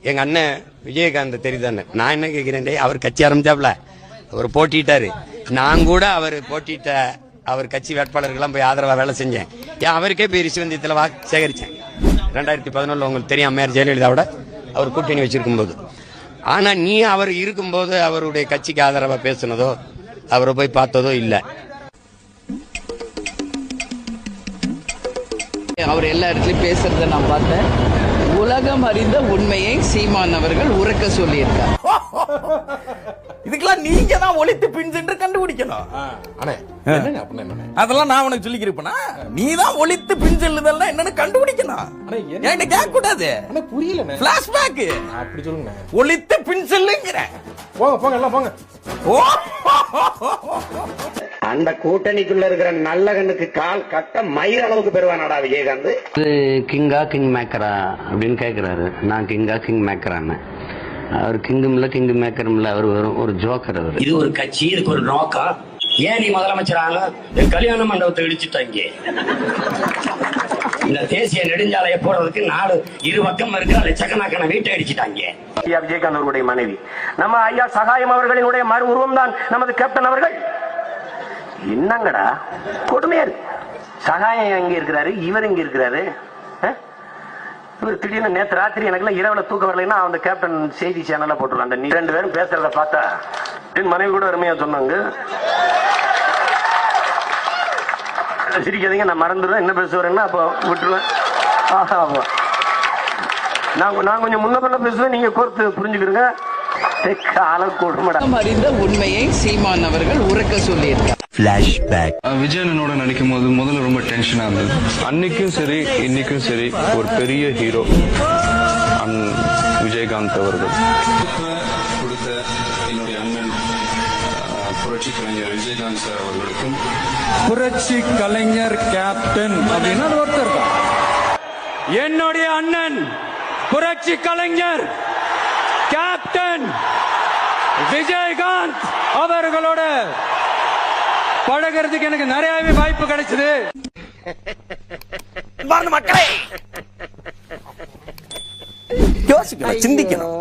எங்க அண்ணன் விஜயகாந்த் தெரியுதானே, நான் என்ன கேட்கிறேன், அவர் கட்சி ஆரம்பிச்சாப்ல, அவர் போட்டிட்டாரு, நான் கூட அவர் போட்டிட்ட அவர் கட்சி வேட்பாளர்கள்லாம் போய் ஆதரவா வேலை செஞ்சேன். ஏன் அவருக்கே போய் ரிஷிவந்தியத்தில் வாக்கு சேகரிச்சேன் 2011 உங்களுக்கு தெரியும், அம்மையார் ஜெயலலிதாவோட அவர் கூட்டணி வச்சிருக்கும் போது. ஆனா நீ அவர் இருக்கும்போது அவருடைய கட்சிக்கு ஆதரவா பேசுனதோ அவரை போய் பார்த்ததோ இல்ல. அவர் எல்லா இடத்துலயும் பேசுறத நான் பார்த்தேன். உலகம் அறிந்த உண்மையை சீமான் அவர்கள் உறக்க சொல்லியிருக்கார். இதுக்கெல்லாம் நீங்க தான் ஒளித்து பின் சென்று கண்டுபிடிக்கணும். அதெல்லாம் நான் உனக்கு சொல்லிக்கிறேன். நீ தான் ஒளித்து பின் செல்லுதல் என்னன்னு கண்டுபிடிக்கணும். என்கிட்ட கேட்க கூடாது. புரியல. பிளாஷ்பேக் அப்படி சொல்லுங்க. ஒளித்து பின் செல்லுங்கிற. போங்க போங்க எல்லாம் போங்க. அந்த கூட்டணிக்குள்ள இருக்கிற நல்ல கண்ணுக்கு கால் கட்ட மயிர் அளவுக்கு பெறுவானாடா விஜயகாந்த். கிங்கா கிங் மேக்கரா அப்படின்னு கேட்கிறாரு. நான் கிங்கா கிங் மேக்கரான்னு. அவர் கிங்கும் இல்ல கிங் மேக்கரும் இல்ல, அவர் ஒரு ஜோக்கர். அவர் இது ஒரு கட்சி, இதுக்கு ஒரு நோக்கம். ஏன் நீ முதலமைச்சராக கல்யாண மண்டபத்தை இடிச்சுட்டாங்க. இந்த தேசிய நெடுஞ்சாலையை போறதுக்கு நாடு இரு பக்கம் இருக்கிற லட்சக்கணக்கான வீட்டை அடிச்சுட்டாங்க. விஜயகாந்த் அவர்களுடைய மனைவி நம்ம ஐயா சகாயம் அவர்களினுடைய மறு உருவம் தான் நமது கேப்டன் அவர்கள். என்னங்கடா கொடுமையா இருக்கு. சகாயம் எங்க இருக்கிறாரு, இவர் எங்க இருக்கிறாரு. இவர் திடீர்னு நேற்று ராத்திரி எனக்கு இரவுல தூக்கம் வரலைன்னா அந்த கேப்டன் செய்தி சேனல்ல போட்டுருவாங்க. அந்த ரெண்டு பேரும் பேசுறத பார்த்தா என் மனைவி கூட அருமையா சொன்னாங்க. சிரிக்காதீங்க, நான் மறந்துடுவேன் என்ன பேசுவேன்னா அப்போ விட்டுருவேன். நான் கொஞ்சம் முன்ன பண்ண பேசுவேன், நீங்க கோர்த்து புரிஞ்சுக்கிறீங்க. அறிந்த உண்மையை சீமான் அவர்கள் உறக்க சொல்லியிருக்கார். விஜயனோட நடிக்கும் போது முதல்ல ரொம்ப டென்ஷனா இருந்தது. அன்னைக்கும் சரி இன்னைக்கும் சரி ஒரு பெரிய ஹீரோ விஜயகாந்த் அவர்கள். கொடுத்த என்னுடைய அண்ணன் புரட்சி கலைஞர் விஜயகாந்த் சார் அவர்களுக்கும் புரட்சி கலைஞர் கேப்டன் அப்படின்னு ஒருத்தர் தான். என்னுடைய அண்ணன் புரட்சி கலைஞர் கேப்டன் விஜயகாந்த் அவர்களோட பழகிறதுக்கு எனக்கு நிறையவே வாய்ப்பு கிடைச்சது. மக்களே யோசிக்கணும், சிந்திக்கணும்.